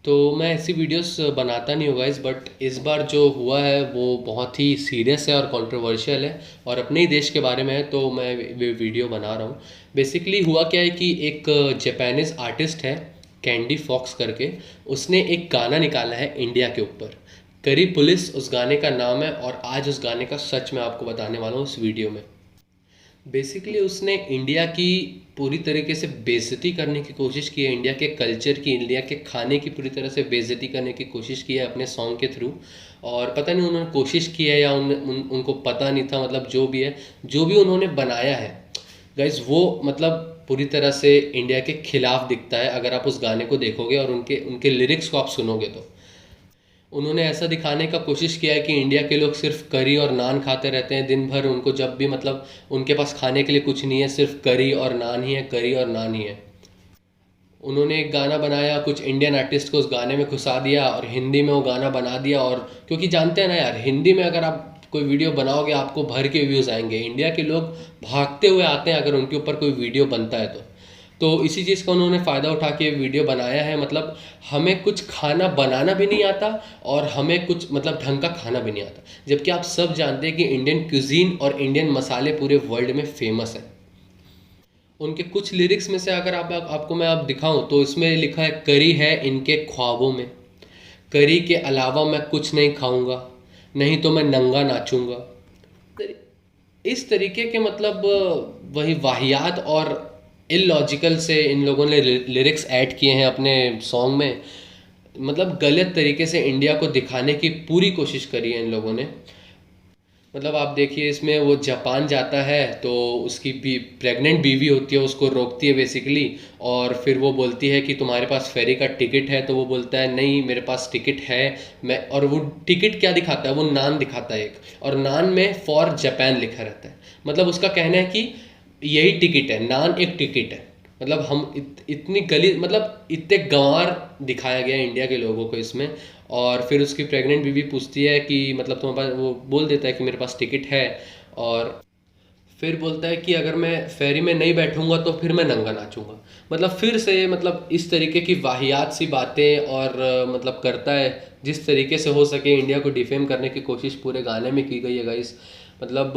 तो मैं ऐसी वीडियोस बनाता नहीं हूँ गाइस, बट इस बार जो हुआ है वो बहुत ही सीरियस है और कंट्रोवर्शियल है और अपने ही देश के बारे में है, तो मैं वीडियो बना रहा हूँ। बेसिकली हुआ क्या है कि एक जापानीज़ आर्टिस्ट है, कैंडी फॉक्स करके। उसने एक गाना निकाला है इंडिया के ऊपर। करी पुलिस उस गाने का नाम है, और आज उस गाने का सच मैं आपको बताने वाला हूँ इस वीडियो में। बेसिकली उसने इंडिया की पूरी तरीके से बेइज्जती करने की कोशिश की है, इंडिया के कल्चर की, इंडिया के खाने की पूरी तरह से बेइज्जती करने की कोशिश की है अपने सॉन्ग के थ्रू। और पता नहीं उन्होंने कोशिश की है या उनको पता नहीं था, मतलब जो भी है, जो भी उन्होंने बनाया है गाइज, वो मतलब पूरी तरह से इंडिया के खिलाफ दिखता है अगर आप उस गाने को देखोगे और उनके उनके लिरिक्स को आप सुनोगे तो। उन्होंने ऐसा दिखाने का कोशिश किया है कि इंडिया के लोग सिर्फ करी और नान खाते रहते हैं दिन भर। उनको जब भी मतलब उनके पास खाने के लिए कुछ नहीं है, सिर्फ करी और नान ही है, करी और नान ही है। उन्होंने एक गाना बनाया, कुछ इंडियन आर्टिस्ट को उस गाने में घुसा दिया और हिंदी में वो गाना बना दिया। और क्योंकि जानते हैं ना यार, हिंदी में अगर आप कोई वीडियो बनाओगे आपको भर के व्यूज़ आएंगे। इंडिया के लोग भागते हुए आते हैं अगर उनके ऊपर कोई वीडियो बनता है तो इसी चीज़ का उन्होंने फ़ायदा उठा के वीडियो बनाया है। मतलब हमें कुछ खाना बनाना भी नहीं आता और हमें कुछ मतलब ढंग का खाना भी नहीं आता, जबकि आप सब जानते हैं कि इंडियन क्यूजीन और इंडियन मसाले पूरे वर्ल्ड में फेमस हैं। उनके कुछ लिरिक्स में से अगर आपको मैं आप दिखाऊं तो इसमें लिखा है, करी है इनके ख्वाबों में, करी के अलावा मैं कुछ नहीं खाऊंगा, नहीं तो मैं नंगा नाचूंगा। इस तरीके के मतलब वही वाहियात और इलॉजिकल से इन लोगों ने लिरिक्स ऐड किए हैं अपने सॉन्ग में। मतलब गलत तरीके से इंडिया को दिखाने की पूरी कोशिश करी है इन लोगों ने। मतलब आप देखिए, इसमें वो जापान जाता है तो उसकी भी प्रेग्नेंट बीवी होती है, उसको रोकती है बेसिकली। और फिर वो बोलती है कि तुम्हारे पास फेरी का टिकट है, तो वो बोलता है नहीं मेरे पास टिकट है। मैं और वो टिकट क्या दिखाता है, वो नान दिखाता है एक, और नान में फॉर जापान लिखा रहता है। मतलब उसका कहना है कि यही टिकट है, नान एक टिकट है। मतलब हम इतनी गली मतलब इतने गंवार दिखाया गया है इंडिया के लोगों को इसमें। और फिर उसकी प्रेग्नेंट बीवी पूछती है कि मतलब तुम्हारे पास, वो बोल देता है कि मेरे पास टिकट है। और फिर बोलता है कि अगर मैं फेरी में नहीं बैठूंगा तो फिर मैं नंगा नाचूंगा। मतलब फिर से मतलब इस तरीके की वाहियात सी बातें और मतलब करता है। जिस तरीके से हो सके इंडिया को डिफेम करने की कोशिश पूरे गाने में की गई है गाइस। मतलब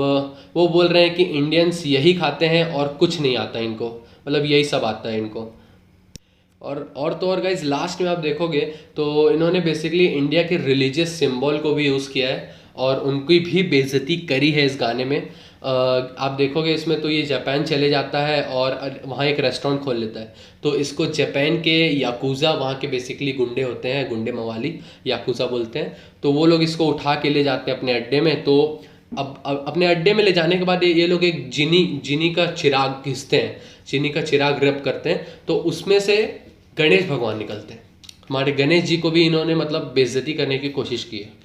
वो बोल रहे हैं कि इंडियंस यही खाते हैं और कुछ नहीं आता इनको, मतलब यही सब आता है इनको। और तो और गाइज, लास्ट में आप देखोगे तो इन्होंने बेसिकली इंडिया के रिलीजियस सिंबल को भी यूज़ किया है और उनकी भी बेइज्जती करी है इस गाने में। आप देखोगे इसमें तो ये जापान चले जाता है और वहाँ एक रेस्टोरेंट खोल लेता है। तो इसको जापान के याकूज़ा, वहाँ के बेसिकली गुंडे होते हैं, गुंडे मवाली, याकूज़ा बोलते हैं। तो वो लोग इसको उठा के ले जाते हैं अपने अड्डे में। तो अब अपने अड्डे में ले जाने के बाद ये लोग एक जिनी का चिराग घिसते हैं, जिनी का चिराग रब करते हैं, तो उसमें से गणेश भगवान निकलते हैं। हमारे गणेश जी को भी इन्होंने मतलब बेइज्जती करने की कोशिश की है।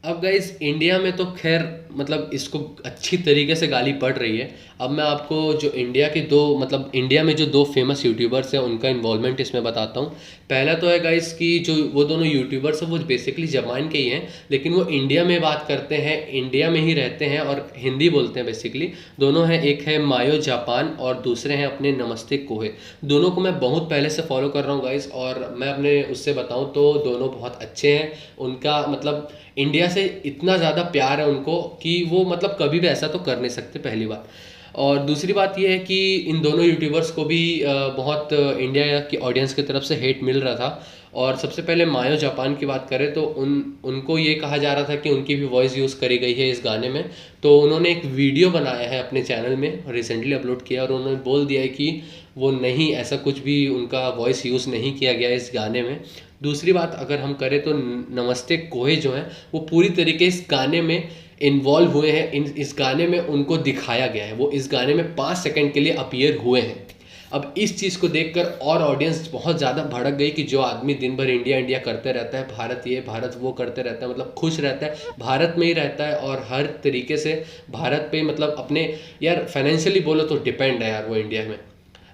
अब गाइज इंडिया में तो खैर मतलब इसको अच्छी तरीके से गाली पड़ रही है। अब मैं आपको जो इंडिया के दो मतलब इंडिया में जो दो फेमस यूट्यूबर्स हैं उनका इन्वॉल्वमेंट इसमें बताता हूँ। पहला तो है गाइज कि जो वो दोनों यूट्यूबर्स हैं वो बेसिकली जापान के ही हैं, लेकिन वो इंडिया में बात करते हैं, इंडिया में ही रहते हैं और हिंदी बोलते हैं बेसिकली। दोनों हैं, एक है मायो जापान और दूसरे हैं अपने नमस्ते कोहे। दोनों को मैं बहुत पहले से फॉलो कर रहा हूँ गाइज, और मैं अपने उससे बताऊँ तो दोनों बहुत अच्छे हैं। उनका मतलब इंडिया से इतना ज़्यादा प्यार है उनको कि वो मतलब कभी भी ऐसा तो कर नहीं सकते, पहली बात। और दूसरी बात ये है कि इन दोनों यूट्यूबर्स को भी बहुत इंडिया की ऑडियंस की तरफ से हेट मिल रहा था। और सबसे पहले मायो जापान की बात करें तो उनको ये कहा जा रहा था कि उनकी भी वॉइस यूज़ करी गई है इस गाने में। तो उन्होंने एक वीडियो बनाया है अपने चैनल में, रिसेंटली अपलोड किया, और उन्होंने बोल दिया है कि वो नहीं, ऐसा कुछ भी उनका वॉइस यूज़ नहीं किया गया इस गाने में। दूसरी बात अगर हम करें तो नमस्ते कोहे जो हैं वो पूरी तरीके इस गाने में इन्वॉल्व हुए हैं। इस गाने में उनको दिखाया गया है, वो इस गाने में 5 सेकंड के लिए अपीयर हुए हैं। अब इस चीज़ को देखकर और ऑडियंस बहुत ज़्यादा भड़क गई कि जो आदमी दिन भर इंडिया इंडिया करते रहता है, भारत ये भारत वो करते रहता है, मतलब खुश रहता है, भारत में ही रहता है और हर तरीके से भारत पे मतलब अपने यार फाइनेंशियली बोलो तो डिपेंड है यार वो इंडिया में।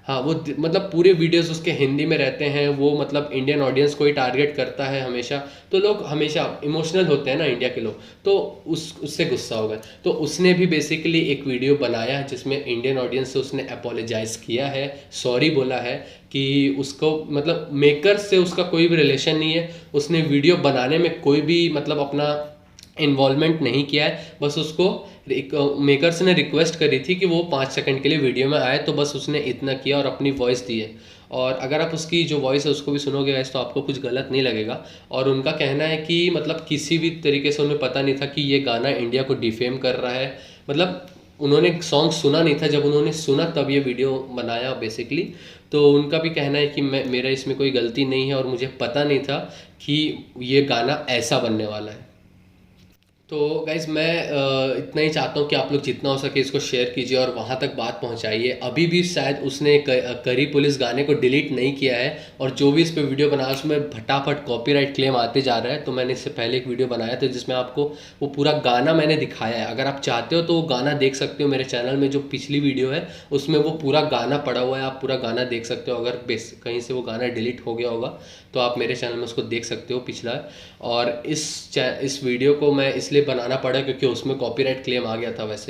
हाँ वो मतलब पूरे वीडियोस उसके हिंदी में रहते हैं, वो मतलब इंडियन ऑडियंस को ही टारगेट करता है हमेशा। तो लोग हमेशा इमोशनल होते हैं ना इंडिया के लोग, तो उससे गुस्सा हो गया। तो उसने भी बेसिकली एक वीडियो बनाया जिसमें इंडियन ऑडियंस से उसने अपोलोजाइज किया है, सॉरी बोला है कि उसको मतलब मेकर से उसका कोई भी रिलेशन नहीं है, उसने वीडियो बनाने में कोई भी मतलब अपना इन्वॉल्वमेंट नहीं किया है। बस उसको एक मेकर्स ने रिक्वेस्ट करी थी कि वो 5 सेकंड के लिए वीडियो में आए, तो बस उसने इतना किया और अपनी वॉइस दी है। और अगर आप उसकी जो वॉइस है उसको भी सुनोगे गाइस तो आपको कुछ गलत नहीं लगेगा। और उनका कहना है कि मतलब किसी भी तरीके से उन्हें पता नहीं था कि ये गाना इंडिया को डिफेम कर रहा है। मतलब उन्होंने सॉन्ग सुना नहीं था, जब उन्होंने सुना तब ये वीडियो बनाया बेसिकली। तो उनका भी कहना है कि मेरा इसमें कोई गलती नहीं है और मुझे पता नहीं था कि ये गाना ऐसा बनने वाला है। तो गाइज़ मैं इतना ही चाहता हूँ कि आप लोग जितना हो सके इसको शेयर कीजिए और वहाँ तक बात पहुँचाइए। अभी भी शायद उसने करी पुलिस गाने को डिलीट नहीं किया है, और जो भी इस पे वीडियो बनाया उसमें फटाफट कॉपीराइट क्लेम आते जा रहा है। तो मैंने इससे पहले एक वीडियो बनाया था जिसमें आपको वो पूरा गाना मैंने दिखाया है। अगर आप चाहते हो तो वो गाना देख सकते हो मेरे चैनल में, जो पिछली वीडियो है उसमें वो पूरा गाना पड़ा हुआ है, आप पूरा गाना देख सकते हो। अगर कहीं से वो गाना डिलीट हो गया होगा तो आप मेरे चैनल में उसको देख सकते हो पिछला। और इस वीडियो को मैं इसलिए बनाना पड़ा क्योंकि उसमें कॉपीराइट क्लेम आ गया था वैसे।